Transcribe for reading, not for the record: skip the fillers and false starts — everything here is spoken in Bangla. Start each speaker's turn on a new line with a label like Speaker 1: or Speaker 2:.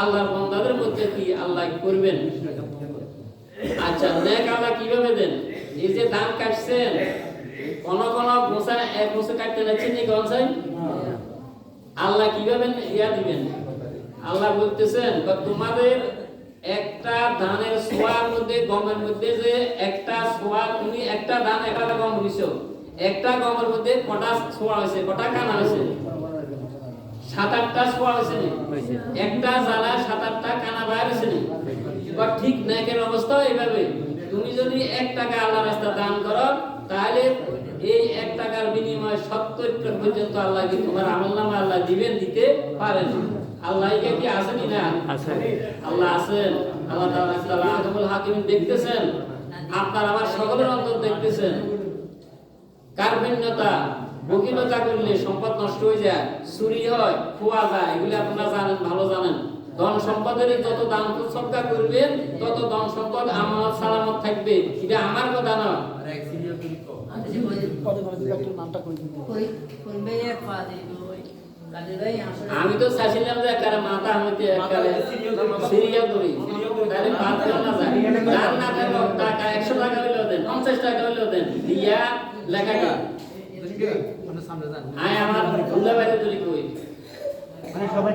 Speaker 1: আল্লাহর বান্দাদের মধ্যে কি আল্লাহ করবেন? আচ্ছা, নেক আল্লাহ কিভাবে দেন? এই যে ধান কাটছেন, কোন কোন গোছা এক গোছা কাটতে যাচ্ছেন নি গনসাই, আল্লাহ কিভাবে ইয়া দিবেন? আল্লাহ বলতেছেন তোমাদের একটা ধানের সোয়ার মধ্যে গমের মধ্যে যে একটা সোয়া, তুমি একটা ধান একটা গম হইছো, একটা গমের মধ্যে কটা সোয়া হয়েছে, কটা কানা হয়েছে? 7-8টা সোয়া হয়েছে। একটা জ্বালা 7-8টা কানা বাইর হয়েছে। বা ঠিক নেকের অবস্থা এইভাবে, তুমি যদি 1 টাকা আল্লাহর রাস্তা দান করো, তাহলে এই 1 টাকার বিনিময়ে 70টা পর্যন্ত আল্লাহ কি তোমার আমলনামা আল্লাহ দিবেন, দিতে পারেন। আল্লাহ কি আছেন না? আছে। আল্লাহ আছেন। আল্লাহ তাআলা আদমুল হাকিম দেখতেছেন, আপনার আমার সকলের অন্তর দেখতেছেন। কার্পণ্যতা বকিলতা করলে সম্পদ নষ্ট হয়ে যায়, চুরি হয়, খোয়া যায়, এগুলো আপনারা জানেন, ভালো জানেন। ধন সম্পদের যত দান সদকা করবেন, তত ধন সম্পদ আমানত সালামত থাকবে। এটা আমার কথা না। আমি তো চাইছিলাম যে একারে মাথা হইতে একারে সিরিয়াল করি, তাহলে বাদ দেওয়া না যায়। দান না থাকলে টাকা 100 টাকা হইলেও দেন, 50 টাকা হইলেও দেন, দিয়া লেখাটা আয় আমার খুলে বাইরে তুলি কই মানে সবাই